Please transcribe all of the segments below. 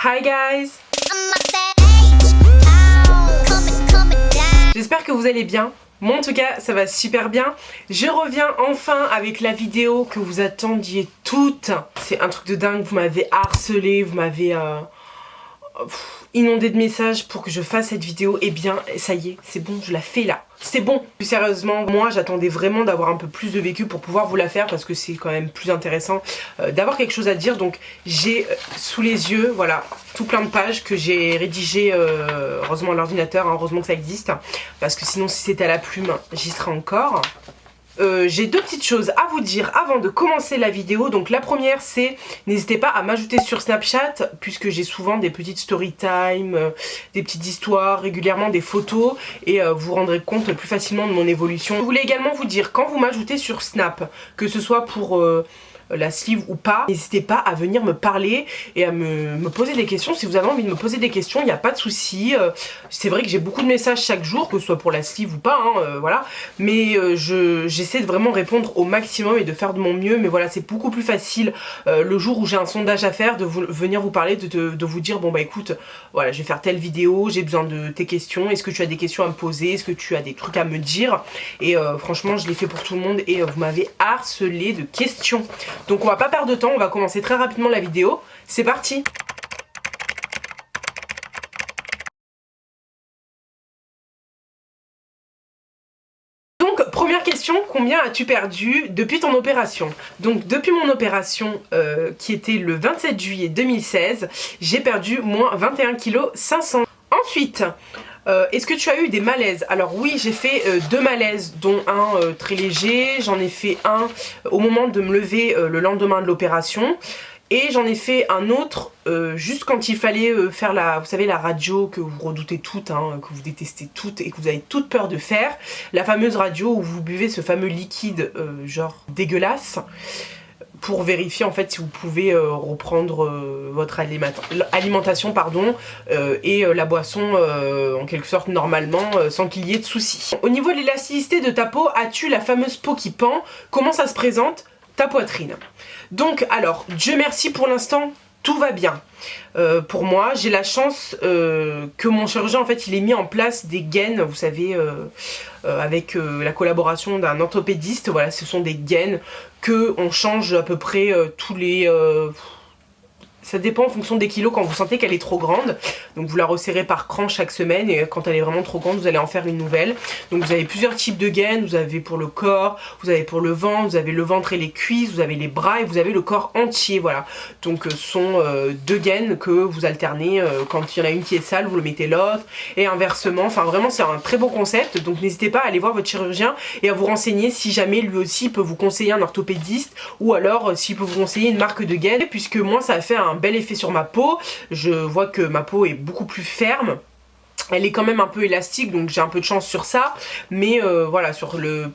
Hi guys! J'espère que vous allez bien. Moi en tout cas ça va super bien. Je reviens enfin avec la vidéo que vous attendiez toutes. C'est un truc de dingue, vous m'avez harcelé, vous m'avez inondé de messages pour que je fasse cette vidéo. Et bien ça y est, c'est bon, je la fais là. C'est bon. Plus sérieusement, moi j'attendais vraiment d'avoir un peu plus de vécu pour pouvoir vous la faire, parce que c'est quand même plus intéressant d'avoir quelque chose à dire. Donc j'ai sous les yeux, voilà, tout plein de pages que j'ai rédigées, heureusement à l'ordinateur, hein, heureusement que ça existe, parce que sinon si c'était à la plume, j'y serais encore. J'ai deux petites choses à vous dire avant de commencer la vidéo. Donc la première, c'est n'hésitez pas à m'ajouter sur Snapchat, puisque j'ai souvent des petites story time, des petites histoires, régulièrement des photos, et vous vous rendrez compte plus facilement de mon évolution. Je voulais également vous dire, quand vous m'ajoutez sur Snap, que ce soit pour la sleeve ou pas, n'hésitez pas à venir me parler et à me poser des questions. Si vous avez envie de me poser des questions, il n'y a pas de souci. C'est vrai que j'ai beaucoup de messages chaque jour, que ce soit pour la sleeve ou pas, hein, voilà. Mais j'essaie de vraiment répondre au maximum et de faire de mon mieux. Mais voilà, c'est beaucoup plus facile le jour où j'ai un sondage à faire, de venir vous parler, de vous dire bon bah écoute, voilà, je vais faire telle vidéo, j'ai besoin de tes questions, est-ce que tu as des questions à me poser, est-ce que tu as des trucs à me dire. Et franchement je l'ai fait pour tout le monde et vous m'avez harcelé de questions. Donc on va pas perdre de temps, on va commencer très rapidement la vidéo. C'est parti! Donc première question, combien as-tu perdu depuis ton opération? Donc depuis mon opération qui était le 27 juillet 2016, j'ai perdu moins 21 kg 500. Ensuite, est-ce que tu as eu des malaises? Alors oui, j'ai fait deux malaises, dont un très léger. J'en ai fait un au moment de me lever le lendemain de l'opération. Et j'en ai fait un autre juste quand il fallait faire vous savez, la radio que vous redoutez toutes, hein, que vous détestez toutes et que vous avez toute peur de faire. La fameuse radio où vous buvez ce fameux liquide genre dégueulasse, pour vérifier en fait si vous pouvez reprendre votre alimentation pardon, et la boisson en quelque sorte normalement sans qu'il y ait de soucis. Au niveau de l'élasticité de ta peau, as-tu la fameuse peau qui pend? Comment ça se présente? Ta poitrine. Donc alors, Dieu merci pour l'instant, tout va bien. Pour moi, j'ai la chance que mon chirurgien en fait il ait mis en place des gaines, vous savez, avec la collaboration d'un orthopédiste. Voilà, ce sont des gaines que on change à peu près tous les... ça dépend en fonction des kilos, quand vous sentez qu'elle est trop grande. Donc vous la resserrez par cran chaque semaine, et quand elle est vraiment trop grande, vous allez en faire une nouvelle. Donc vous avez plusieurs types de gaines, vous avez pour le corps, vous avez pour le ventre, vous avez le ventre et les cuisses, vous avez les bras et vous avez le corps entier, voilà. Donc ce sont deux gaines que vous alternez, quand il y en a une qui est sale, vous le mettez l'autre, et inversement. Enfin vraiment c'est un très beau concept, donc n'hésitez pas à aller voir votre chirurgien et à vous renseigner si jamais lui aussi peut vous conseiller un orthopédiste, ou alors s'il peut vous conseiller une marque de gaines, puisque moi ça a fait un bel effet sur ma peau. Je vois que ma peau est beaucoup plus ferme, elle est quand même un peu élastique, donc j'ai un peu de chance sur ça, mais voilà, sur le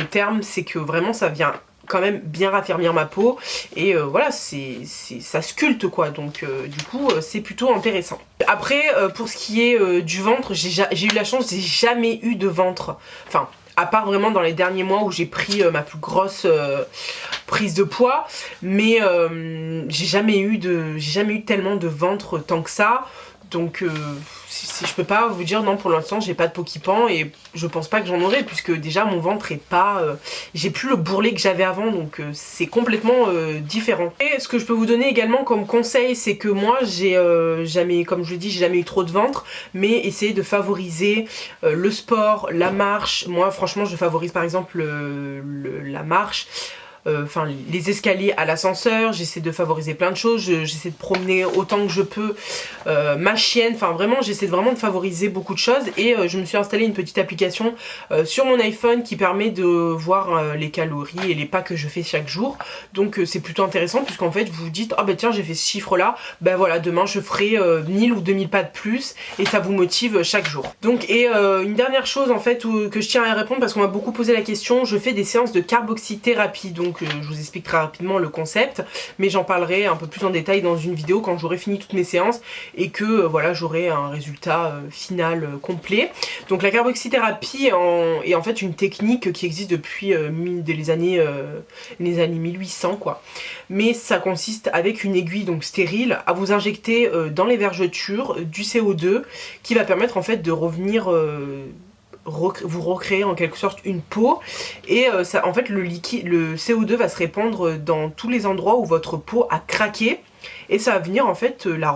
terme c'est que vraiment ça vient quand même bien raffermir ma peau, et voilà, ça sculpte quoi, donc du coup c'est plutôt intéressant. Après pour ce qui est du ventre, j'ai eu la chance, j'ai jamais eu de ventre, enfin à part vraiment dans les derniers mois où j'ai pris ma plus grosse prise de poids, mais j'ai jamais eu tellement de ventre tant que ça. Donc je peux pas vous dire non, pour l'instant j'ai pas de peau qui pend, et je pense pas que j'en aurai, puisque déjà mon ventre est pas... j'ai plus le bourrelet que j'avais avant, donc c'est complètement différent. Et ce que je peux vous donner également comme conseil, c'est que moi j'ai jamais, comme je le dis, j'ai jamais eu trop de ventre, mais essayez de favoriser le sport, la marche. Moi franchement je favorise par exemple la marche, enfin les escaliers à l'ascenseur, j'essaie de favoriser plein de choses, j'essaie de promener autant que je peux ma chienne, enfin vraiment j'essaie vraiment de favoriser beaucoup de choses, et je me suis installé une petite application sur mon iPhone qui permet de voir les calories et les pas que je fais chaque jour. Donc c'est plutôt intéressant, puisqu'en fait vous vous dites ah bah tiens j'ai fait ce chiffre là, bah voilà demain je ferai 1000 ou 2000 pas de plus, et ça vous motive chaque jour. Donc une dernière chose en fait que je tiens à répondre, parce qu'on m'a beaucoup posé la question, je fais des séances de carboxythérapie. Donc donc je vous explique très rapidement le concept, mais j'en parlerai un peu plus en détail dans une vidéo quand j'aurai fini toutes mes séances et que voilà, j'aurai un résultat final complet. Donc la carboxythérapie est en fait une technique qui existe depuis les années 1800 quoi. Mais ça consiste avec une aiguille donc stérile à vous injecter dans les vergetures du CO2 qui va permettre en fait de revenir vous recréer en quelque sorte une peau et ça, en fait le CO2 va se répandre dans tous les endroits où votre peau a craqué et ça va venir en fait la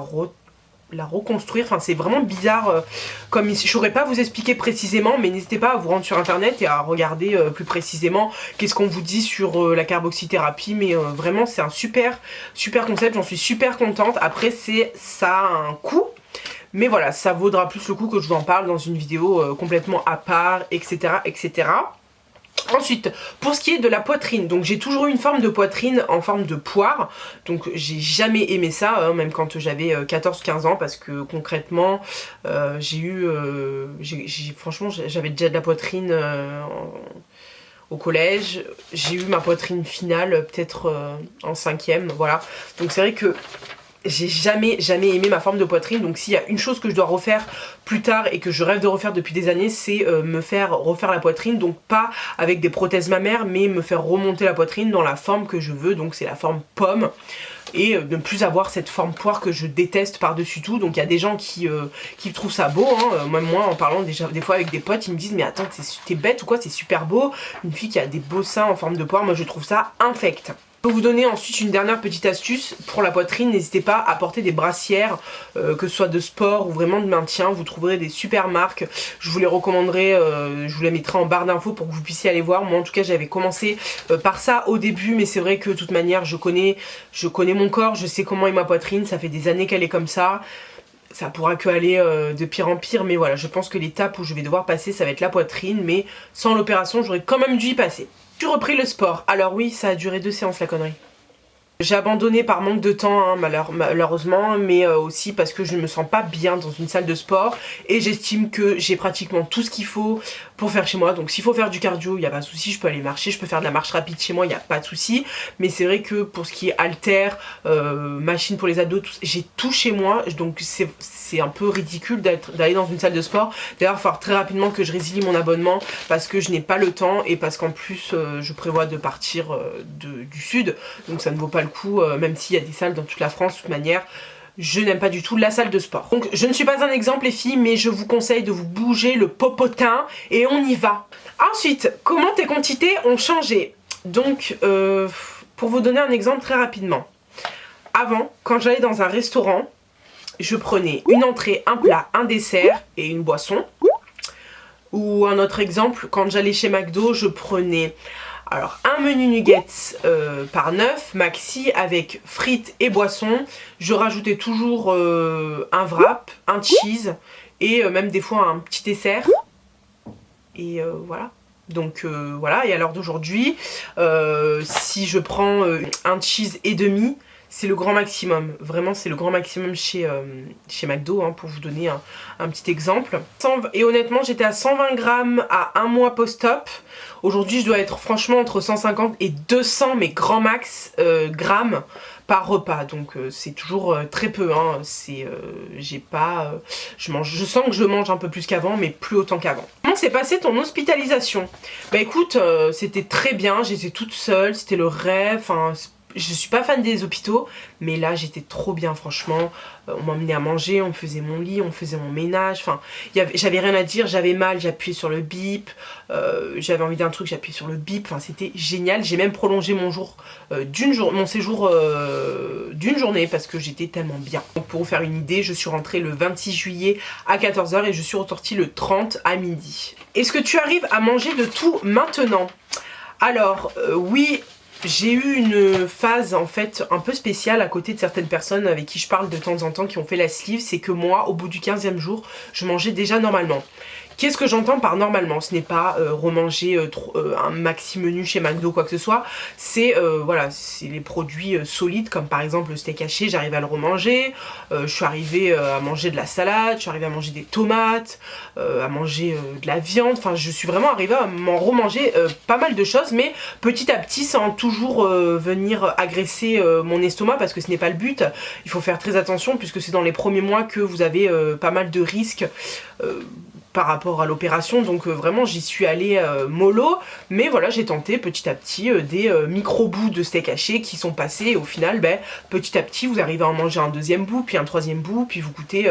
reconstruire. Enfin c'est vraiment bizarre comme ici. Je saurais pas vous expliquer précisément, mais n'hésitez pas à vous rendre sur internet et à regarder plus précisément qu'est-ce qu'on vous dit sur la carboxythérapie, mais vraiment c'est un super concept, j'en suis super contente. Après ça a un coût, mais voilà, ça vaudra plus le coup que je vous en parle dans une vidéo complètement à part, etc. etc. Ensuite, pour ce qui est de la poitrine, donc j'ai toujours eu une forme de poitrine en forme de poire, donc j'ai jamais aimé ça, hein, même quand j'avais 14-15 ans, parce que concrètement, franchement, j'avais déjà de la poitrine au collège, j'ai eu ma poitrine finale peut-être en 5e, voilà, donc c'est vrai que j'ai jamais aimé ma forme de poitrine, donc s'il y a une chose que je dois refaire plus tard et que je rêve de refaire depuis des années, c'est me faire refaire la poitrine, donc pas avec des prothèses mammaires, mais me faire remonter la poitrine dans la forme que je veux, donc c'est la forme pomme, et ne plus avoir cette forme poire que je déteste par-dessus tout. Donc il y a des gens qui trouvent ça beau, hein. Même moi en parlant déjà des fois avec des potes, ils me disent mais attends t'es bête ou quoi, c'est super beau, une fille qui a des beaux seins en forme de poire, moi je trouve ça infect. Je peux vous donner ensuite une dernière petite astuce pour la poitrine, n'hésitez pas à porter des brassières, que ce soit de sport ou vraiment de maintien, vous trouverez des super marques, je vous les recommanderai, je vous les mettrai en barre d'infos pour que vous puissiez aller voir. Moi en tout cas j'avais commencé par ça au début, mais c'est vrai que de toute manière je connais mon corps, je sais comment est ma poitrine, ça fait des années qu'elle est comme ça. Ça pourra que aller de pire en pire, mais voilà, je pense que l'étape où je vais devoir passer ça va être la poitrine, mais sans l'opération j'aurais quand même dû y passer. J'ai repris le sport. Alors oui, ça a duré 2 séances la connerie. J'ai abandonné par manque de temps, hein, malheureusement, mais aussi parce que je ne me sens pas bien dans une salle de sport et j'estime que j'ai pratiquement tout ce qu'il faut pour faire chez moi. Donc s'il faut faire du cardio, il n'y a pas de souci, je peux aller marcher, je peux faire de la marche rapide chez moi, il n'y a pas de souci. Mais c'est vrai que pour ce qui est haltère, machine pour les abdos, j'ai tout chez moi, donc c'est un peu ridicule d'aller dans une salle de sport. D'ailleurs, il va falloir très rapidement que je résilie mon abonnement parce que je n'ai pas le temps et parce qu'en plus je prévois de partir du sud, donc ça ne vaut pas le coup, même s'il y a des salles dans toute la France, de toute manière. Je n'aime pas du tout la salle de sport. Donc je ne suis pas un exemple les filles, mais je vous conseille de vous bouger le popotin et on y va. Ensuite, comment tes quantités ont changé? Donc pour vous donner un exemple très rapidement. Avant, quand j'allais dans un restaurant, je prenais une entrée, un plat, un dessert et une boisson. Ou un autre exemple, quand j'allais chez McDo, je prenais alors un menu nuggets par 9 maxi avec frites et boissons. Je rajoutais toujours un wrap, un cheese et même des fois un petit dessert. Et voilà. Donc voilà, et à l'heure d'aujourd'hui, si je prends un cheese et demi, c'est le grand maximum. Vraiment, c'est le grand maximum chez McDo, hein, pour vous donner un petit exemple. Et honnêtement, j'étais à 120 grammes à un mois post-op. Aujourd'hui, je dois être franchement entre 150 et 200, mais grand max, grammes par repas. Donc c'est toujours très peu, hein. Je sens que je mange un peu plus qu'avant, mais plus autant qu'avant. Comment s'est passée ton hospitalisation? Bah écoute, c'était très bien, j'étais toute seule, c'était le rêve, enfin... Je suis pas fan des hôpitaux, mais là j'étais trop bien franchement. On m'emmenait à manger, on me faisait mon lit, on faisait mon ménage, enfin j'avais rien à dire, j'avais mal, j'appuyais sur le bip, j'avais envie d'un truc, j'appuyais sur le bip, enfin c'était génial. J'ai même prolongé mon séjour d'une journée parce que j'étais tellement bien. Donc pour vous faire une idée, je suis rentrée le 26 juillet à 14 h et je suis ressortie le 30 à midi. Est-ce que tu arrives à manger de tout maintenant? Alors oui. J'ai eu une phase en fait un peu spéciale à côté de certaines personnes avec qui je parle de temps en temps qui ont fait la sleeve, c'est que moi au bout du 15e jour je mangeais déjà normalement. Qu'est-ce que j'entends par normalement? Ce n'est pas remanger un maxi menu chez McDo, quoi que ce soit. C'est voilà, c'est les produits solides, comme par exemple le steak haché, j'arrive à le remanger. Je suis arrivée à manger de la salade, je suis arrivée à manger des tomates, à manger de la viande. Enfin, je suis vraiment arrivée à m'en remanger pas mal de choses, mais petit à petit, sans toujours venir agresser mon estomac, parce que ce n'est pas le but. Il faut faire très attention, puisque c'est dans les premiers mois que vous avez pas mal de risques par rapport à l'opération, donc vraiment j'y suis allée mollo, mais voilà, j'ai tenté petit à petit des micro-bouts de steak haché qui sont passés, et au final, petit à petit, vous arrivez à en manger un deuxième bout, puis un troisième bout, puis vous goûtez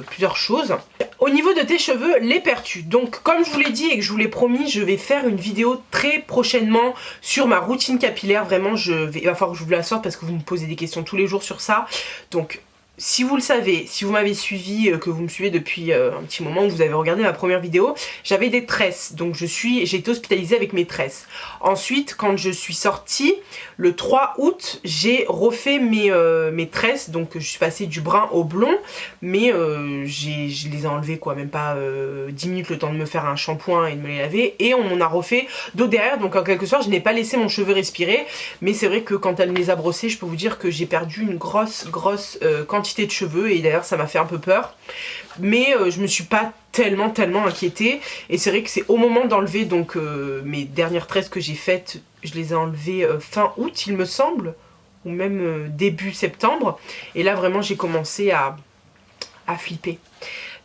plusieurs choses. Au niveau de tes cheveux, les pertus. Donc comme je vous l'ai dit et que je vous l'ai promis, je vais faire une vidéo très prochainement sur ma routine capillaire. Vraiment, il va falloir que je vous la sorte parce que vous me posez des questions tous les jours sur ça. Donc si vous le savez, si vous m'avez suivi, que vous me suivez depuis un petit moment, que vous avez regardé ma première vidéo, j'avais des tresses, donc j'ai été hospitalisée avec mes tresses. Ensuite, quand je suis sortie, le 3 août, j'ai refait mes tresses, donc je suis passée du brun au blond, mais je les ai enlevées quoi, même pas 10 minutes le temps de me faire un shampoing et de me les laver, et on m'en a refait d'autres derrière, donc en quelque sorte, je n'ai pas laissé mon cheveu respirer, mais c'est vrai que quand elle me les a brossés, je peux vous dire que j'ai perdu une grosse quantité de cheveux, et d'ailleurs ça m'a fait un peu peur, mais je me suis pas tellement inquiétée, et c'est vrai que c'est au moment d'enlever donc mes dernières tresses que j'ai faites, je les ai enlevées fin août il me semble, ou même début septembre, et là vraiment j'ai commencé à flipper.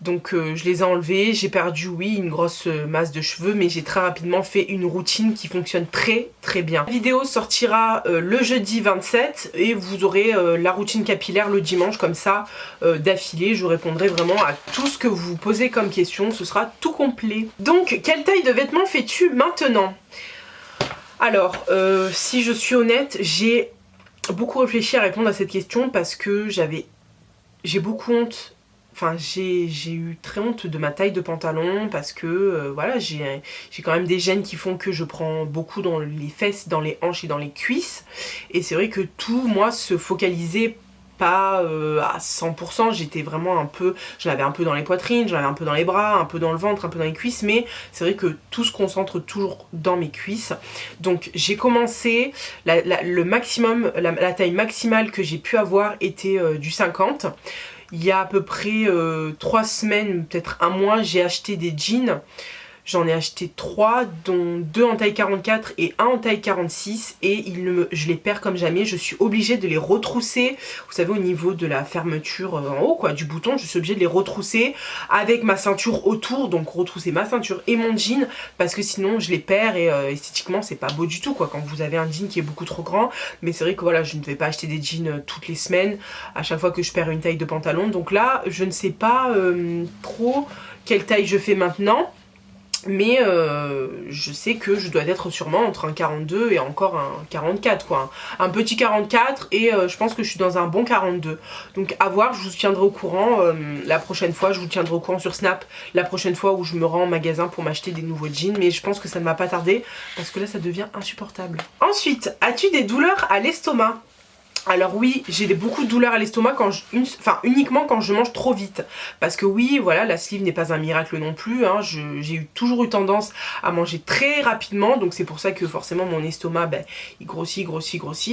Donc je les ai enlevés, j'ai perdu oui une grosse masse de cheveux, mais j'ai très rapidement fait une routine qui fonctionne très bien. La vidéo sortira le jeudi 27 et vous aurez la routine capillaire le dimanche, comme ça d'affilée. Je répondrai vraiment à tout ce que vous vous posez comme question, ce sera tout complet. Donc quelle taille de vêtements fais-tu maintenant? Alors si je suis honnête, j'ai beaucoup réfléchi à répondre à cette question parce que j'ai beaucoup honte. Enfin, j'ai eu très honte de ma taille de pantalon parce que voilà, j'ai quand même des gènes qui font que je prends beaucoup dans les fesses, dans les hanches et dans les cuisses. Et c'est vrai que tout, moi, se focalisait pas à 100%, j'étais vraiment un peu, j'en avais un peu dans les poitrines, j'en avais un peu dans les bras, un peu dans le ventre, un peu dans les cuisses, mais c'est vrai que tout se concentre toujours dans mes cuisses. Donc j'ai commencé, la taille maximale que j'ai pu avoir était du 50. Il y a à peu près 3 semaines, peut-être un mois, j'ai acheté des jeans. J'en ai acheté 3, dont 2 en taille 44 et 1 en taille 46, et je les perds comme jamais. Je suis obligée de les retrousser, vous savez, au niveau de la fermeture en haut quoi, du bouton. Je suis obligée de les retrousser avec ma ceinture autour, donc retrousser ma ceinture et mon jean, parce que sinon je les perds, et esthétiquement c'est pas beau du tout quoi, quand vous avez un jean qui est beaucoup trop grand. Mais c'est vrai que voilà, je ne vais pas acheter des jeans toutes les semaines, à chaque fois que je perds une taille de pantalon. Donc là, je ne sais pas trop quelle taille je fais maintenant. Mais je sais que je dois être sûrement entre un 42 et encore un 44 quoi. Un petit 44, et je pense que je suis dans un bon 42. Donc à voir, je vous tiendrai au courant la prochaine fois, je vous tiendrai au courant sur Snap la prochaine fois où je me rends en magasin pour m'acheter des nouveaux jeans. Mais je pense que ça ne va pas tarder parce que là ça devient insupportable. Ensuite, as-tu des douleurs à l'estomac? Alors oui, j'ai beaucoup de douleurs à l'estomac uniquement quand je mange trop vite. Parce que oui, voilà, la sleeve n'est pas un miracle non plus, hein. J'ai toujours eu tendance à manger très rapidement, donc c'est pour ça que forcément mon estomac, il grossit,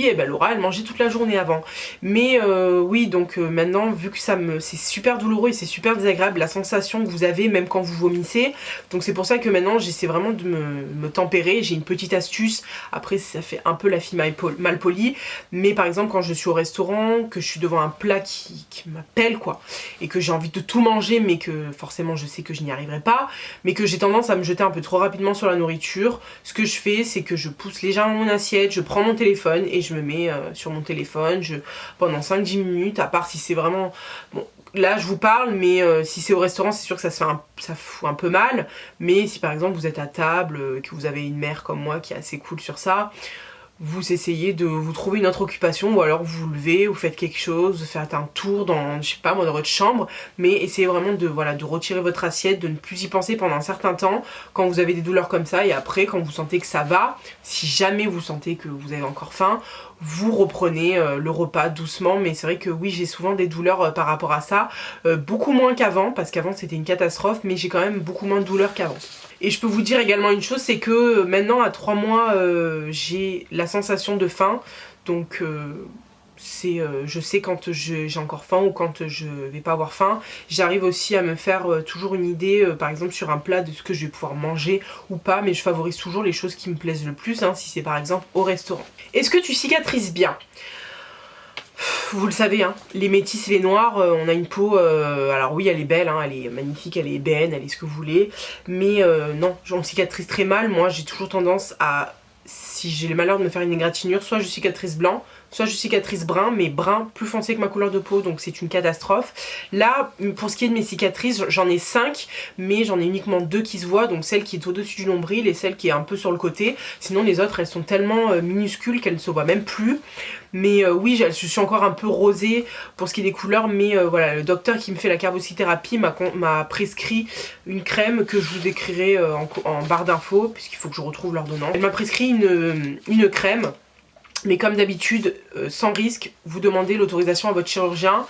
et Laura, elle mangeait toute la journée avant. Mais oui, donc maintenant, vu que c'est super douloureux et c'est super désagréable, la sensation que vous avez même quand vous vomissez, donc c'est pour ça que maintenant j'essaie vraiment de me tempérer. J'ai une petite astuce, après ça fait un peu la fille mal polie, mais par exemple quand je suis au restaurant, que je suis devant un plat qui m'appelle quoi, et que j'ai envie de tout manger, mais que forcément je sais que je n'y arriverai pas, mais que j'ai tendance à me jeter un peu trop rapidement sur la nourriture, ce que je fais, c'est que je pousse légèrement mon assiette, je prends mon téléphone et je me mets sur mon téléphone pendant 5-10 minutes, à part si c'est vraiment... Bon, là je vous parle, mais si c'est au restaurant, c'est sûr que ça fout un peu mal, mais si par exemple vous êtes à table, que vous avez une mère comme moi qui est assez cool sur ça, vous essayez de vous trouver une autre occupation, ou alors vous vous levez, vous faites quelque chose, vous faites un tour dans, je sais pas moi, dans votre chambre, mais essayez vraiment de, voilà, de retirer votre assiette, de ne plus y penser pendant un certain temps quand vous avez des douleurs comme ça, et après quand vous sentez que ça va, si jamais vous sentez que vous avez encore faim, vous reprenez le repas doucement. Mais c'est vrai que oui, j'ai souvent des douleurs par rapport à ça, beaucoup moins qu'avant, parce qu'avant c'était une catastrophe, mais j'ai quand même beaucoup moins de douleurs qu'avant. Et je peux vous dire également une chose, c'est que maintenant à 3 mois, j'ai la sensation de faim, donc je sais quand j'ai encore faim ou quand je vais pas avoir faim. J'arrive aussi à me faire toujours une idée, par exemple sur un plat, de ce que je vais pouvoir manger ou pas, mais je favorise toujours les choses qui me plaisent le plus, hein, si c'est par exemple au restaurant. Est-ce que tu cicatrises bien ? Vous le savez, hein, les métis et les noirs, on a une peau, alors oui elle est belle, hein, elle est magnifique, elle est ébène, elle est ce que vous voulez, mais non, on cicatrise très mal. Moi j'ai toujours tendance à, si j'ai le malheur de me faire une égratignure, soit je cicatrise blanc, soit je cicatrise brun, mais brun plus foncé que ma couleur de peau, donc c'est une catastrophe. Là, pour ce qui est de mes cicatrices, j'en ai 5, mais j'en ai uniquement 2 qui se voient, donc celle qui est au-dessus du nombril et celle qui est un peu sur le côté. Sinon les autres, elles sont tellement minuscules qu'elles ne se voient même plus. Mais oui, je suis encore un peu rosée pour ce qui est des couleurs, mais voilà, le docteur qui me fait la carboxythérapie m'a prescrit une crème que je vous décrirai en barre d'infos, puisqu'il faut que je retrouve l'ordonnance. Elle m'a prescrit une crème, mais comme d'habitude, sans risque, vous demandez l'autorisation à votre chirurgien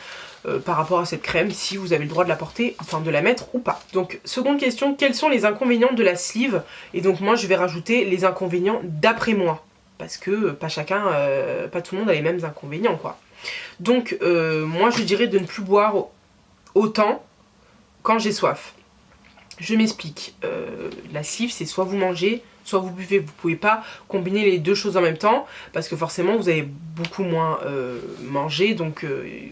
par rapport à cette crème, si vous avez le droit de la porter, enfin de la mettre ou pas. Donc seconde question, quels sont les inconvénients de la sleeve? Et donc moi je vais rajouter les inconvénients d'après moi, parce que pas tout le monde a les mêmes inconvénients quoi. Donc moi je dirais de ne plus boire autant quand j'ai soif. Je m'explique, la sleeve c'est soit vous mangez, soit vous buvez. Vous pouvez pas combiner les deux choses en même temps, parce que forcément vous allez beaucoup moins manger, donc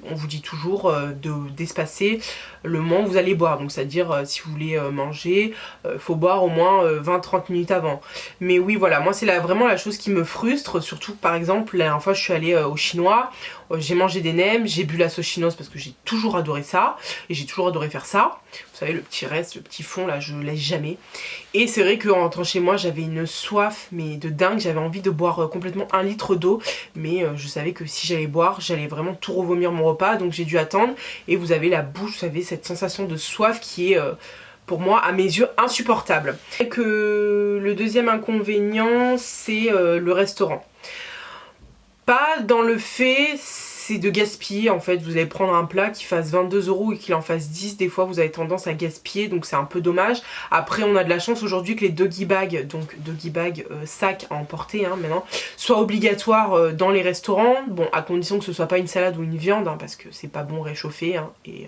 on vous dit toujours d'espacer le moment où vous allez boire. Donc c'est à dire si vous voulez manger, faut boire au moins 20-30 minutes avant. Mais oui voilà, moi c'est vraiment la chose qui me frustre, surtout par exemple la dernière fois je suis allée au chinois, j'ai mangé des nems, j'ai bu la sauce chinoise parce que j'ai toujours adoré ça, et j'ai toujours adoré faire ça. Vous savez, le petit reste, le petit fond là, je le laisse jamais. Et c'est vrai qu'en rentrant chez moi, j'avais une soif mais de dingue, j'avais envie de boire complètement 1 litre d'eau, mais je savais que si j'allais boire, j'allais vraiment tout revomir mon repas, donc j'ai dû attendre. Et vous avez la bouche, vous savez, cette sensation de soif qui est pour moi, à mes yeux, insupportable. Et que le deuxième inconvénient, c'est le restaurant. Pas dans le fait, c'est de gaspiller en fait. Vous allez prendre un plat qui fasse 22 € et qu'il en fasse 10, des fois vous avez tendance à gaspiller, donc c'est un peu dommage. Après on a de la chance aujourd'hui que les doggy bags, donc doggy bag sac à emporter hein, maintenant, soient obligatoires dans les restaurants. Bon, à condition que ce soit pas une salade ou une viande, hein, parce que c'est pas bon réchauffé, hein, et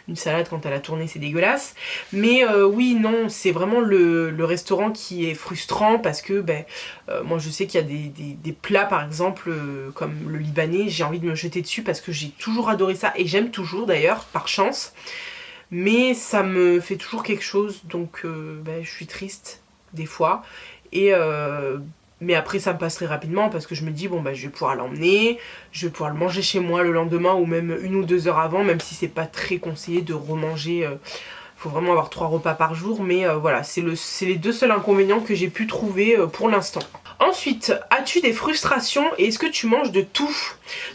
une salade quand elle a tourné c'est dégueulasse. Mais oui non, c'est vraiment le restaurant qui est frustrant, parce que moi je sais qu'il y a des plats par exemple comme le libanais, j'ai envie de me jeter dessus parce que j'ai toujours adoré ça, et j'aime toujours d'ailleurs par chance, mais ça me fait toujours quelque chose, donc je suis triste des fois, et mais après ça me passe très rapidement parce que je me dis bon je vais pouvoir l'emmener, je vais pouvoir le manger chez moi le lendemain ou même 1 ou 2 heures avant, même si c'est pas très conseillé de remanger. Faut vraiment avoir 3 repas par jour, mais voilà, c'est les deux seuls inconvénients que j'ai pu trouver pour l'instant. Ensuite, as-tu des frustrations et est-ce que tu manges de tout?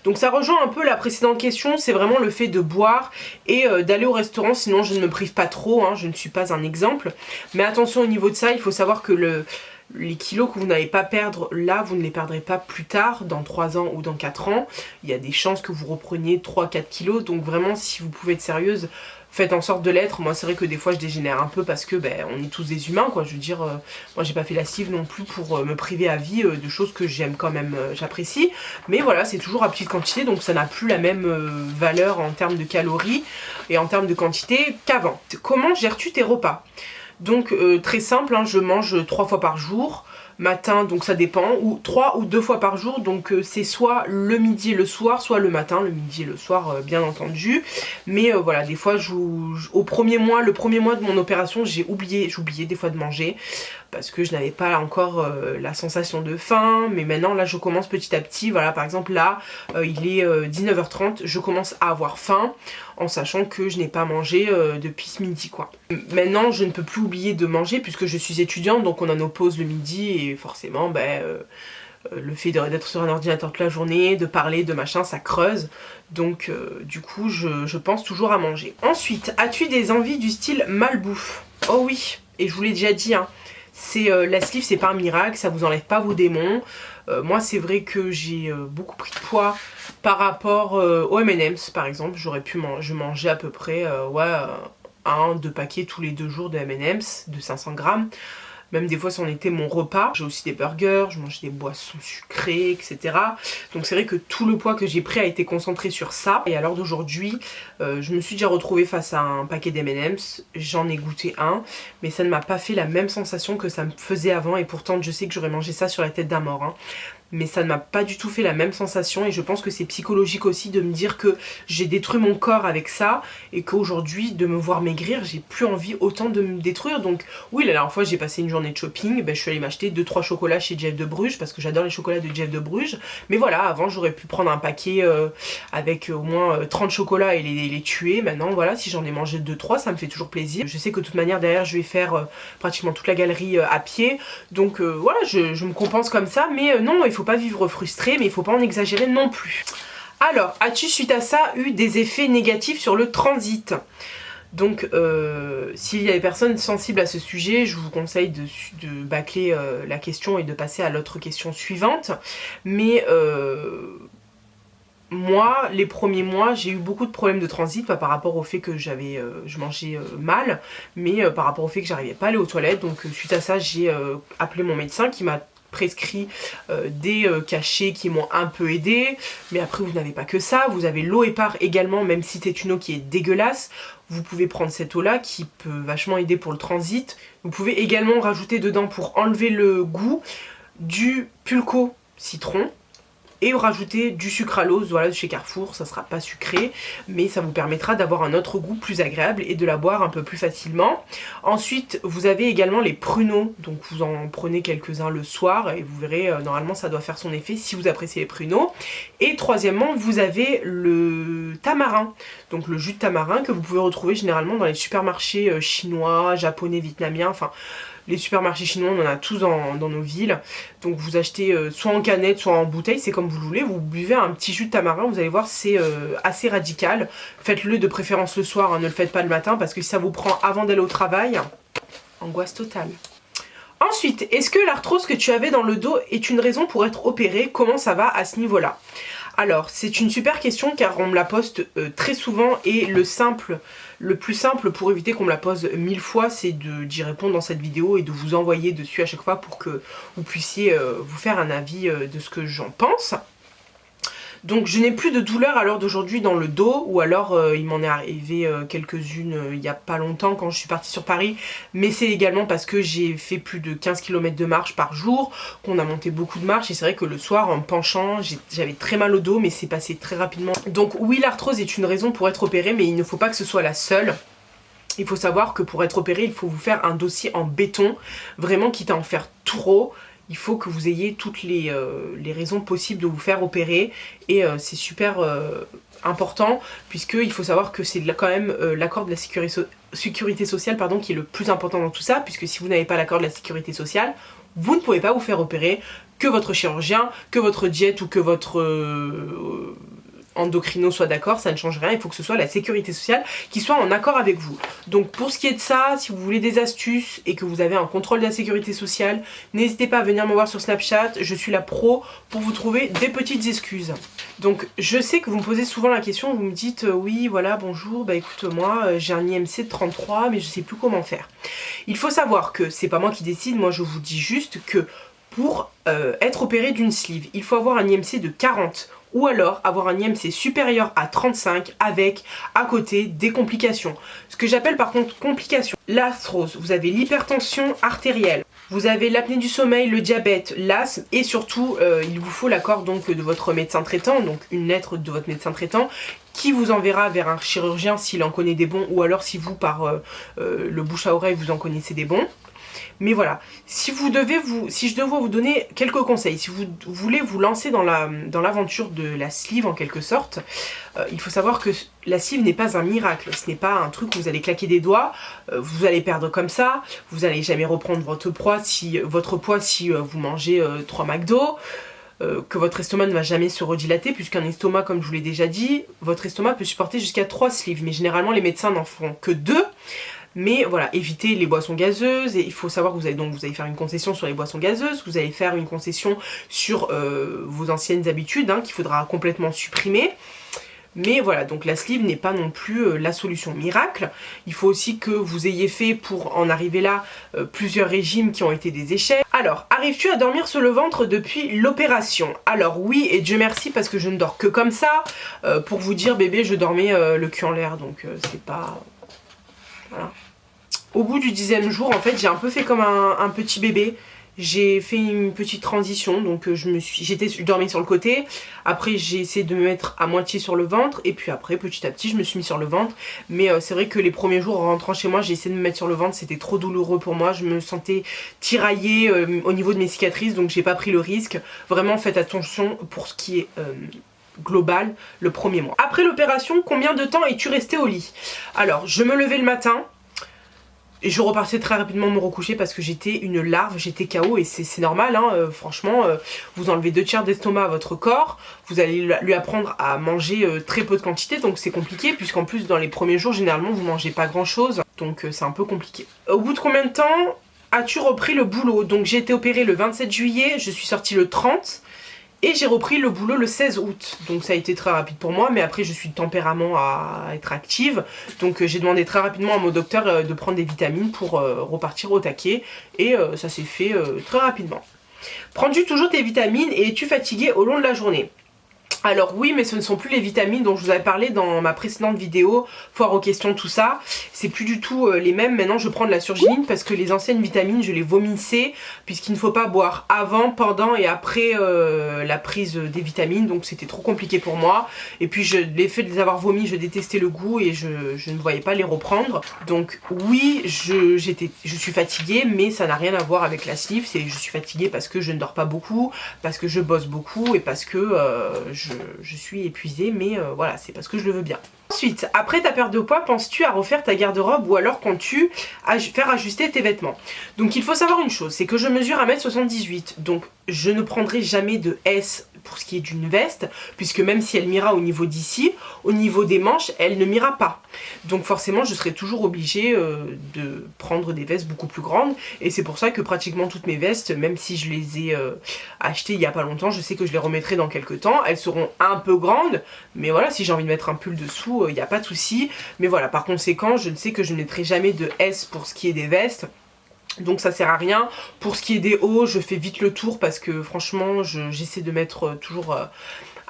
Donc ça rejoint un peu la précédente question, c'est vraiment le fait de boire et d'aller au restaurant, sinon je ne me prive pas trop, hein, je ne suis pas un exemple. Mais attention au niveau de ça, il faut savoir que les kilos que vous n'allez pas perdre là, vous ne les perdrez pas plus tard, dans 3 ans ou dans 4 ans. Il y a des chances que vous repreniez 3-4 kilos, donc vraiment si vous pouvez être sérieuse, faites en sorte de l'être. Moi c'est vrai que des fois je dégénère un peu parce que on est tous des humains quoi, je veux dire, moi j'ai pas fait la sleeve non plus pour me priver à vie de choses que j'aime quand même, j'apprécie, mais voilà, c'est toujours à petite quantité, donc ça n'a plus la même valeur en termes de calories et en termes de quantité qu'avant. Comment gères-tu tes repas? Donc très simple, hein, je mange 3 fois par jour, matin, donc ça dépend, ou 3 ou 2 fois par jour, donc c'est soit le midi et le soir, soit le matin, le midi et le soir bien entendu. Mais voilà, des fois le premier mois de mon opération, j'oubliais des fois de manger, parce que je n'avais pas encore la sensation de faim, mais maintenant là je commence petit à petit. Voilà, par exemple là il est 19h30, je commence à avoir faim en sachant que je n'ai pas mangé depuis ce midi quoi. Maintenant je ne peux plus oublier de manger puisque je suis étudiante, donc on a nos pauses le midi et forcément le fait d'être sur un ordinateur toute la journée, de parler, de machin, ça creuse. Donc du coup je pense toujours à manger. Ensuite, as-tu des envies du style malbouffe? Oh oui, et je vous l'ai déjà dit, hein, c'est la sleeve, c'est pas un miracle, ça vous enlève pas vos démons. Moi c'est vrai que j'ai beaucoup pris de poids par rapport aux M&M's par exemple. J'aurais pu je mangeais à peu près un, deux paquets tous les 2 jours de M&M's de 500 grammes. Même des fois c'en était mon repas. J'ai aussi des burgers, je mangeais des boissons sucrées, etc. Donc c'est vrai que tout le poids que j'ai pris a été concentré sur ça. Et à l'heure d'aujourd'hui, je me suis déjà retrouvée face à un paquet d'M&M's. J'en ai goûté un, mais ça ne m'a pas fait la même sensation que ça me faisait avant. Et pourtant je sais que j'aurais mangé ça sur la tête d'un mort, hein. Mais ça ne m'a pas du tout fait la même sensation et je pense que c'est psychologique aussi de me dire que j'ai détruit mon corps avec ça et qu'aujourd'hui de me voir maigrir, j'ai plus envie autant de me détruire. Donc oui, la dernière fois j'ai passé une journée de shopping, ben, je suis allée m'acheter 2-3 chocolats chez Jeff de Bruges parce que j'adore les chocolats de Jeff de Bruges. Mais voilà, avant j'aurais pu prendre un paquet avec au moins 30 chocolats et les tuer. Maintenant voilà, si j'en ai mangé 2-3, ça me fait toujours plaisir. Je sais que de toute manière derrière je vais faire pratiquement toute la galerie à pied. Donc voilà, je me compense comme ça. Mais non, il faut pas vivre frustré, mais il faut pas en exagérer non plus. Alors, as-tu suite à ça eu des effets négatifs sur le transit? Donc s'il y a des personnes sensibles à ce sujet, je vous conseille de bâcler la question et de passer à l'autre question suivante. Mais moi, les premiers mois, j'ai eu beaucoup de problèmes de transit, pas par rapport au fait que je mangeais mal, mais par rapport au fait que j'arrivais pas à aller aux toilettes. Donc suite à ça, j'ai appelé mon médecin qui m'a prescrit des cachets qui m'ont un peu aidé. Mais après vous n'avez pas que ça, vous avez l'eau épar également, même si c'est une eau qui est dégueulasse. Vous pouvez prendre cette eau là qui peut vachement aider pour le transit. Vous pouvez également rajouter dedans, pour enlever le goût, du pulco citron et rajouter du sucralose, voilà, de chez Carrefour. Ça sera pas sucré, mais ça vous permettra d'avoir un autre goût plus agréable et de la boire un peu plus facilement. Ensuite, vous avez également les pruneaux, donc vous en prenez quelques-uns le soir et vous verrez, normalement ça doit faire son effet si vous appréciez les pruneaux. Et troisièmement, vous avez le tamarin, donc le jus de tamarin que vous pouvez retrouver généralement dans les supermarchés chinois, japonais, vietnamiens, enfin les supermarchés chinois, on en a tous dans nos villes. Donc vous achetez soit en canette, soit en bouteille, c'est comme vous voulez. Vous buvez un petit jus de tamarin, vous allez voir, c'est assez radical. Faites-le de préférence le soir, hein, ne le faites pas le matin, parce que si ça vous prend avant d'aller au travail, angoisse totale. Ensuite, est-ce que l'arthrose que tu avais dans le dos est une raison pour être opérée? Comment ça va à ce niveau-là? Alors, c'est une super question car on me la pose très souvent et le plus simple pour éviter qu'on me la pose 1000 fois, c'est d'y répondre dans cette vidéo et de vous envoyer dessus à chaque fois pour que vous puissiez vous faire un avis de ce que j'en pense. Donc je n'ai plus de douleur à l'heure d'aujourd'hui dans le dos, ou alors il m'en est arrivé quelques-unes il n'y a pas longtemps quand je suis partie sur Paris, mais c'est également parce que j'ai fait plus de 15 km de marche par jour, qu'on a monté beaucoup de marches, et c'est vrai que le soir en me penchant j'avais très mal au dos, mais c'est passé très rapidement. Donc oui, l'arthrose est une raison pour être opérée, mais il ne faut pas que ce soit la seule. Il faut savoir que pour être opéré, il faut vous faire un dossier en béton, vraiment quitte à en faire trop. Il faut que vous ayez toutes les raisons possibles de vous faire opérer, et c'est super important, puisqu'il faut savoir que c'est quand même l'accord de la sécurité sociale qui est le plus important dans tout ça, puisque si vous n'avez pas l'accord de la sécurité sociale, vous ne pouvez pas vous faire opérer, que votre chirurgien, que votre diète ou que votre endocrino soit d'accord, ça ne change rien. Il faut que ce soit la sécurité sociale qui soit en accord avec vous. Donc pour ce qui est de ça, si vous voulez des astuces et que vous avez un contrôle de la sécurité sociale, n'hésitez pas à venir me voir sur Snapchat, je suis la pro pour vous trouver des petites excuses. Donc je sais que vous me posez souvent la question, vous me dites oui voilà bonjour, bah écoute moi j'ai un IMC de 33 mais je sais plus comment faire. Il faut savoir que c'est pas moi qui décide, moi je vous dis juste que pour être opéré d'une sleeve, il faut avoir un IMC de 40 ou alors avoir un IMC supérieur à 35 avec à côté des complications. Ce que j'appelle par contre complications, l'arthrose, vous avez l'hypertension artérielle, vous avez l'apnée du sommeil, le diabète, l'asthme et surtout il vous faut l'accord donc de votre médecin traitant, donc une lettre de votre médecin traitant qui vous enverra vers un chirurgien s'il en connaît des bons, ou alors si vous par le bouche à oreille vous en connaissez des bons. Mais voilà, si je devais vous donner quelques conseils, si vous voulez vous lancer dans l'aventure de la sleeve en quelque sorte, il faut savoir que la sleeve n'est pas un miracle, ce n'est pas un truc où vous allez claquer des doigts, vous allez perdre comme ça, vous n'allez jamais reprendre votre poids si vous mangez 3 McDo. que votre estomac ne va jamais se redilater, puisqu'un estomac, comme je vous l'ai déjà dit, votre estomac peut supporter jusqu'à 3 sleeves, mais généralement les médecins n'en font que 2. Mais voilà, évitez les boissons gazeuses, et il faut savoir que vous allez faire une concession sur les boissons gazeuses, vous allez faire une concession sur vos anciennes habitudes, hein, qu'il faudra complètement supprimer. Mais voilà, donc la sleeve n'est pas non plus la solution miracle. Il faut aussi que vous ayez fait, pour en arriver là, plusieurs régimes qui ont été des échecs. Alors, arrives-tu à dormir sur le ventre depuis l'opération? Alors oui, et Dieu merci, parce que je ne dors que comme ça. Pour vous dire, bébé, je dormais le cul en l'air, donc c'est pas... Voilà. Au bout du 10e jour, en fait, j'ai un peu fait comme un petit bébé. J'ai fait une petite transition, donc je dormais sur le côté. Après, j'ai essayé de me mettre à moitié sur le ventre. Et puis après, petit à petit, je me suis mis sur le ventre. Mais c'est vrai que les premiers jours, en rentrant chez moi, j'ai essayé de me mettre sur le ventre. C'était trop douloureux pour moi. Je me sentais tiraillée au niveau de mes cicatrices, donc j'ai pas pris le risque. Vraiment, faites attention pour ce qui est... global, le premier mois. Après l'opération, combien de temps es-tu resté au lit? Alors, je me levais le matin et je repartais très rapidement me recoucher parce que j'étais une larve, j'étais KO, et c'est normal, hein, franchement, vous enlevez 2/3 d'estomac à votre corps, vous allez lui apprendre à manger très peu de quantité, donc c'est compliqué, puisqu'en plus dans les premiers jours, généralement, vous mangez pas grand chose, donc c'est un peu compliqué. Au bout de combien de temps as-tu repris le boulot? Donc j'ai été opérée le 27 juillet, je suis sortie le 30, et j'ai repris le boulot le 16 août, donc ça a été très rapide pour moi, mais après je suis de tempérament à être active, donc j'ai demandé très rapidement à mon docteur de prendre des vitamines pour repartir au taquet, et ça s'est fait très rapidement. Prends-tu toujours tes vitamines et es-tu fatiguée au long de la journée? Alors oui, mais ce ne sont plus les vitamines dont je vous avais parlé dans ma précédente vidéo, foire aux questions, tout ça. C'est plus du tout les mêmes. Maintenant, je prends de la surgiline parce que les anciennes vitamines, je les vomissais, puisqu'il ne faut pas boire avant, pendant et après la prise des vitamines. Donc c'était trop compliqué pour moi. Et puis l'effet de les avoir vomis, je détestais le goût et je ne voyais pas les reprendre. Donc oui, je suis fatiguée, mais ça n'a rien à voir avec la sleeve. Je suis fatiguée parce que je ne dors pas beaucoup, parce que je bosse beaucoup et parce que je suis épuisée, mais voilà, c'est parce que je le veux bien. Ensuite, après ta perte de poids, penses-tu à refaire ta garde-robe ou alors comptes-tu faire ajuster tes vêtements? Donc il faut savoir une chose, c'est que je mesure 1m78, donc je ne prendrai jamais de S pour ce qui est d'une veste, puisque même si elle m'ira au niveau d'ici, au niveau des manches, elle ne m'ira pas. Donc forcément, je serai toujours obligée de prendre des vestes beaucoup plus grandes, et c'est pour ça que pratiquement toutes mes vestes, même si je les ai achetées il n'y a pas longtemps, je sais que je les remettrai dans quelques temps. Elles seront un peu grandes, mais voilà, si j'ai envie de mettre un pull dessous, il n'y a pas de souci. Mais voilà, par conséquent, je ne sais que je ne mettrai jamais de S pour ce qui est des vestes. Donc ça sert à rien. Pour ce qui est des hauts, je fais vite le tour parce que franchement j'essaie de mettre toujours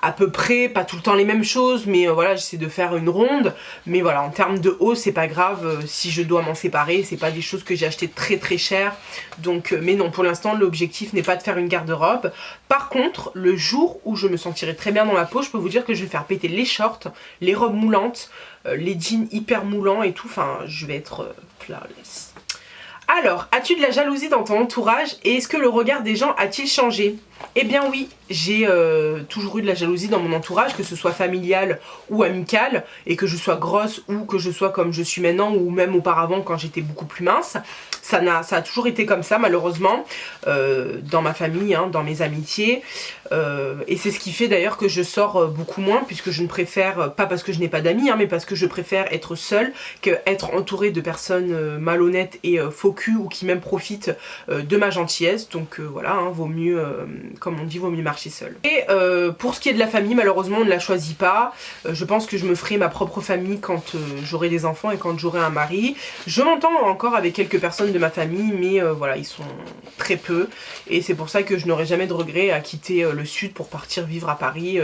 à peu près, pas tout le temps les mêmes choses, mais voilà, j'essaie de faire une ronde. Mais voilà, en termes de haut, c'est pas grave si je dois m'en séparer, c'est pas des choses que j'ai achetées très très cher. Donc mais non, pour l'instant l'objectif n'est pas de faire une garde-robe. Par contre, le jour où je me sentirai très bien dans ma peau, je peux vous dire que je vais faire péter les shorts, les robes moulantes, les jeans hyper moulants et tout, enfin je vais être flawless. Alors, as-tu de la jalousie dans ton entourage et est-ce que le regard des gens a-t-il changé? Eh bien oui, j'ai toujours eu de la jalousie dans mon entourage, que ce soit familial ou amical, et que je sois grosse ou que je sois comme je suis maintenant, ou même auparavant quand j'étais beaucoup plus mince. Ça a toujours été comme ça malheureusement, dans ma famille, hein, dans mes amitiés, et c'est ce qui fait d'ailleurs que je sors beaucoup moins, puisque je ne préfère, pas parce que je n'ai pas d'amis, hein, mais parce que je préfère être seule qu'être entourée de personnes malhonnêtes et faux cul, ou qui même profitent de ma gentillesse. Donc voilà, hein, vaut mieux... comme on dit, vaut mieux marcher seul. Et pour ce qui est de la famille, malheureusement on ne la choisit pas. Je pense que je me ferai ma propre famille quand j'aurai des enfants et quand j'aurai un mari. Je m'entends encore avec quelques personnes de ma famille, mais voilà, ils sont très peu. Et c'est pour ça que je n'aurai jamais de regret à quitter le sud pour partir vivre à Paris,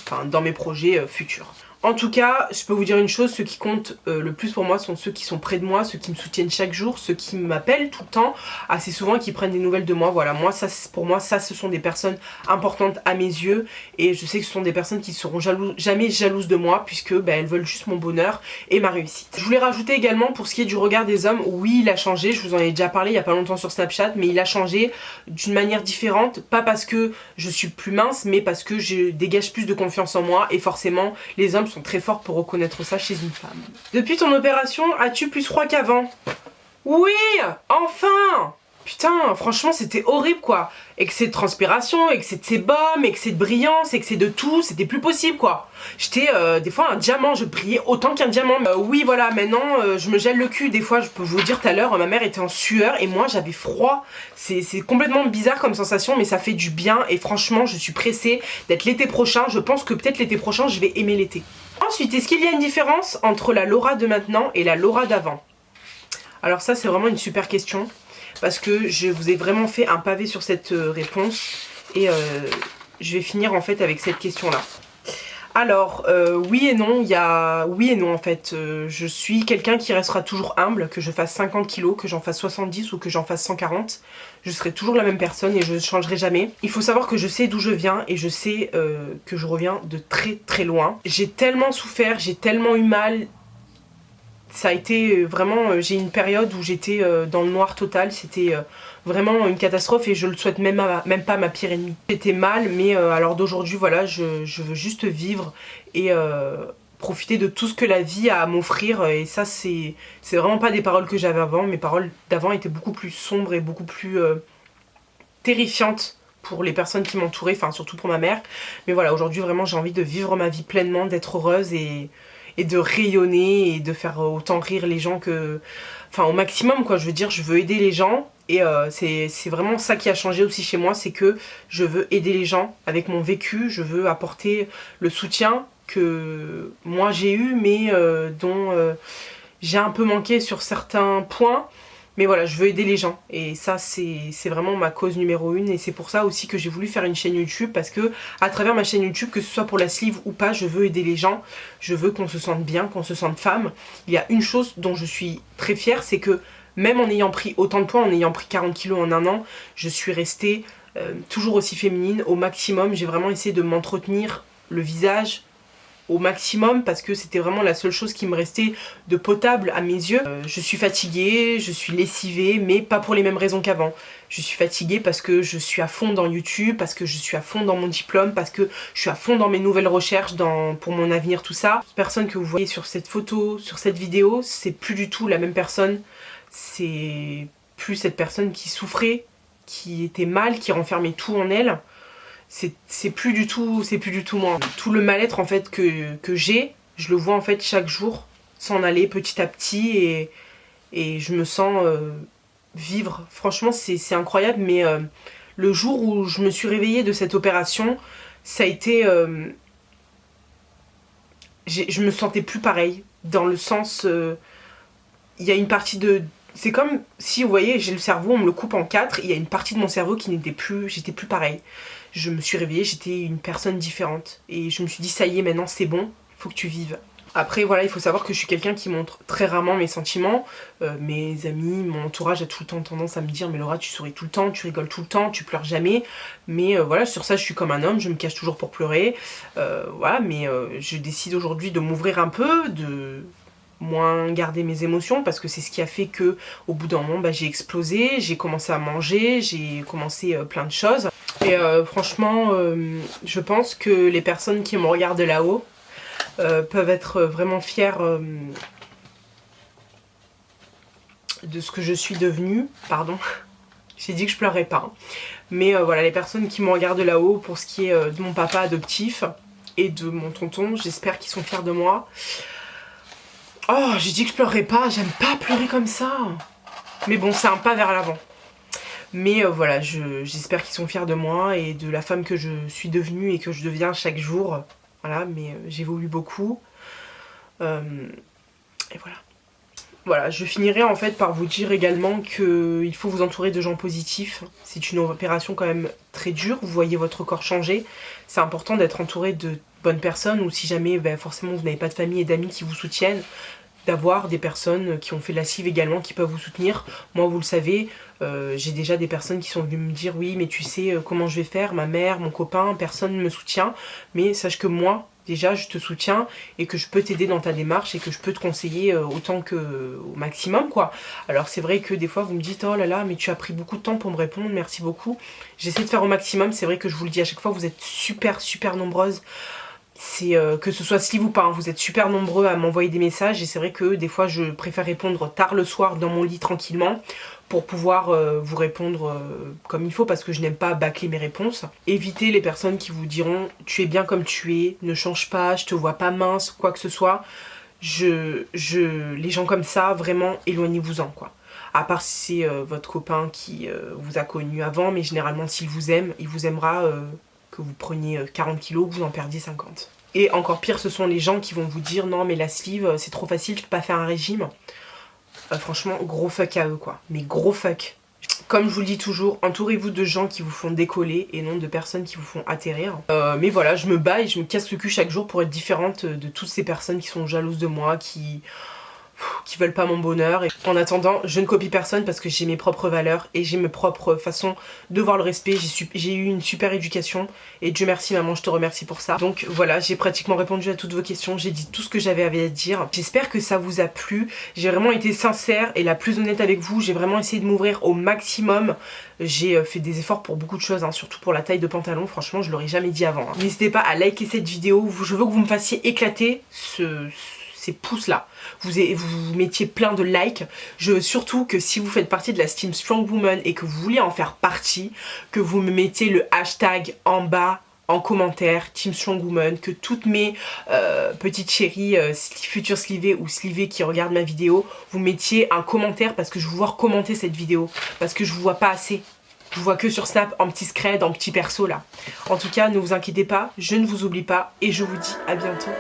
enfin dans mes projets futurs. En tout cas, je peux vous dire une chose, ceux qui comptent le plus pour moi sont ceux qui sont près de moi, ceux qui me soutiennent chaque jour, ceux qui m'appellent tout le temps, assez souvent, qui prennent des nouvelles de moi. Voilà, moi, ça, pour moi, ça, ce sont des personnes importantes à mes yeux, et je sais que ce sont des personnes qui seront jamais jalouses de moi, puisque elles veulent juste mon bonheur et ma réussite. Je voulais rajouter également, pour ce qui est du regard des hommes, oui, il a changé, je vous en ai déjà parlé il y a pas longtemps sur Snapchat, mais il a changé d'une manière différente, pas parce que je suis plus mince, mais parce que je dégage plus de confiance en moi, et forcément, les hommes sont très forts pour reconnaître ça chez une femme. Depuis ton opération, as-tu plus froid qu'avant? Oui, enfin! putain, franchement c'était horrible quoi. Excès de transpiration, excès de sébum, excès de brillance, excès de tout, c'était plus possible quoi. J'étais des fois un diamant, je brillais autant qu'un diamant. Oui voilà, maintenant je me gèle le cul, des fois je peux vous dire tout à l'heure, ma mère était en sueur et moi j'avais froid. C'est complètement bizarre comme sensation mais ça fait du bien et franchement je suis pressée d'être l'été prochain. Je pense que peut-être l'été prochain je vais aimer l'été. Ensuite, est-ce qu'il y a une différence entre la Laura de maintenant et la Laura d'avant? Alors ça c'est vraiment une super question. Parce que je vous ai vraiment fait un pavé sur cette réponse. Et je vais finir en fait avec cette question là. Alors oui et non, il y a oui et non en fait. Je suis quelqu'un qui restera toujours humble, que je fasse 50 kilos, que j'en fasse 70 ou que j'en fasse 140. Je serai toujours la même personne et je ne changerai jamais. Il faut savoir que je sais d'où je viens et je sais que je reviens de très très loin. J'ai tellement souffert, j'ai tellement eu mal. Ça a été vraiment, j'ai une période où j'étais dans le noir total, c'était vraiment une catastrophe et je le souhaite même pas à ma pire ennemie. J'étais mal mais alors d'aujourd'hui voilà, je veux juste vivre et profiter de tout ce que la vie a à m'offrir et ça c'est vraiment pas des paroles que j'avais avant, mes paroles d'avant étaient beaucoup plus sombres et beaucoup plus terrifiantes pour les personnes qui m'entouraient, enfin surtout pour ma mère. Mais voilà, aujourd'hui vraiment j'ai envie de vivre ma vie pleinement, d'être heureuse et de rayonner et de faire autant rire les gens que... Enfin au maximum quoi, je veux dire, je veux aider les gens et c'est vraiment ça qui a changé aussi chez moi, c'est que je veux aider les gens avec mon vécu, je veux apporter le soutien que moi j'ai eu mais dont j'ai un peu manqué sur certains points. Mais voilà, je veux aider les gens et ça c'est vraiment ma cause numéro 1 et c'est pour ça aussi que j'ai voulu faire une chaîne YouTube parce que à travers ma chaîne YouTube, que ce soit pour la sleeve ou pas, je veux aider les gens, je veux qu'on se sente bien, qu'on se sente femme. Il y a une chose dont je suis très fière, c'est que même en ayant pris autant de poids, en ayant pris 40 kilos en un an, je suis restée toujours aussi féminine au maximum. J'ai vraiment essayé de m'entretenir le visage au maximum parce que c'était vraiment la seule chose qui me restait de potable à mes yeux. Je suis fatiguée, je suis lessivée, mais pas pour les mêmes raisons qu'avant. Je suis fatiguée parce que je suis à fond dans YouTube, parce que je suis à fond dans mon diplôme, parce que je suis à fond dans mes nouvelles recherches, pour mon avenir, tout ça. La personne que vous voyez sur cette photo, sur cette vidéo, c'est plus du tout la même personne. C'est plus cette personne qui souffrait, qui était mal, qui renfermait tout en elle. C'est plus du tout moi. Tout le mal-être en fait que j'ai, je le vois en fait chaque jour s'en aller petit à petit et je me sens vivre. Franchement c'est incroyable mais le jour où je me suis réveillée de cette opération, ça a été... je me sentais plus pareil dans le sens... il y a une partie de... C'est comme si, vous voyez, j'ai le cerveau, on me le coupe en 4, il y a une partie de mon cerveau qui n'était plus... J'étais plus pareil. Je me suis réveillée, j'étais une personne différente. Et je me suis dit, ça y est, maintenant c'est bon, faut que tu vives. Après, voilà, il faut savoir que je suis quelqu'un qui montre très rarement mes sentiments. Mes amis, mon entourage a tout le temps tendance à me dire « Mais Laura, tu souris tout le temps, tu rigoles tout le temps, tu pleures jamais. » Mais voilà, sur ça, je suis comme un homme, je me cache toujours pour pleurer. Voilà, mais je décide aujourd'hui de m'ouvrir un peu, de... moins garder mes émotions parce que c'est ce qui a fait que au bout d'un moment j'ai explosé, j'ai commencé à manger, j'ai commencé plein de choses et franchement je pense que les personnes qui me regardent de là-haut peuvent être vraiment fières de ce que je suis devenue, pardon. J'ai dit que je pleurais pas hein. Mais voilà, les personnes qui me regardent de là-haut pour ce qui est de mon papa adoptif et de mon tonton, j'espère qu'ils sont fiers de moi. Oh, j'ai dit que je pleurerais pas, j'aime pas pleurer comme ça. Mais bon, c'est un pas vers l'avant. Mais voilà, j'espère qu'ils sont fiers de moi et de la femme que je suis devenue et que je deviens chaque jour. Voilà, mais j'évolue beaucoup. Et voilà. Voilà, je finirai en fait par vous dire également qu'il faut vous entourer de gens positifs. C'est une opération quand même très dure, vous voyez votre corps changer. C'est important d'être entouré de bonnes personnes ou si jamais forcément vous n'avez pas de famille et d'amis qui vous soutiennent, d'avoir des personnes qui ont fait la sleeve également qui peuvent vous soutenir. Moi vous le savez, j'ai déjà des personnes qui sont venues me dire oui mais tu sais comment je vais faire, ma mère, mon copain, personne ne me soutient. Mais sache que moi déjà je te soutiens et que je peux t'aider dans ta démarche et que je peux te conseiller autant que au maximum quoi. Alors c'est vrai que des fois vous me dites oh là là mais tu as pris beaucoup de temps pour me répondre, merci beaucoup. J'essaie de faire au maximum, c'est vrai que je vous le dis à chaque fois, vous êtes super nombreuses. c'est que ce soit sleeve ou pas, hein, vous êtes super nombreux à m'envoyer des messages et c'est vrai que des fois je préfère répondre tard le soir dans mon lit tranquillement pour pouvoir vous répondre comme il faut parce que je n'aime pas bâcler mes réponses. Évitez les personnes qui vous diront tu es bien comme tu es, ne change pas, je te vois pas mince, quoi que ce soit. Les gens comme ça, vraiment éloignez-vous-en quoi. À part si c'est votre copain qui vous a connu avant, mais généralement s'il vous aime, il vous aimera que vous preniez 40 kilos, que vous en perdiez 50. Et encore pire, ce sont les gens qui vont vous dire non mais la sleeve c'est trop facile, tu peux pas faire un régime. Franchement, gros fuck à eux quoi, mais gros fuck. Comme je vous le dis toujours, entourez-vous de gens qui vous font décoller et non de personnes qui vous font atterrir. Mais voilà, je me bats et je me casse le cul chaque jour pour être différente de toutes ces personnes qui sont jalouses de moi, qui veulent pas mon bonheur. Et en attendant, je ne copie personne parce que j'ai mes propres valeurs et j'ai mes propres façons de voir le respect. J'ai eu une super éducation et Dieu merci maman, je te remercie pour ça. Donc voilà, j'ai pratiquement répondu à toutes vos questions, j'ai dit tout ce que j'avais à dire. J'espère que ça vous a plu. J'ai vraiment été sincère et la plus honnête avec vous. J'ai vraiment essayé de m'ouvrir au maximum. J'ai fait des efforts pour beaucoup de choses, hein, surtout pour la taille de pantalon. Franchement, je l'aurais jamais dit avant. Hein. N'hésitez pas à liker cette vidéo. Je veux que vous me fassiez éclater ces pouces là, vous mettiez plein de likes. Je veux surtout que si vous faites partie de la Team Strong Woman et que vous voulez en faire partie, que vous me mettiez le hashtag en bas en commentaire Team Strong Woman, que toutes mes petites chéries futures slivées ou slivées qui regardent ma vidéo, vous mettiez un commentaire parce que je veux voir commenter cette vidéo, parce que je vous vois pas assez. Je vous vois que sur Snap en petit scred, en petit perso là. En tout cas, ne vous inquiétez pas, je ne vous oublie pas et je vous dis à bientôt.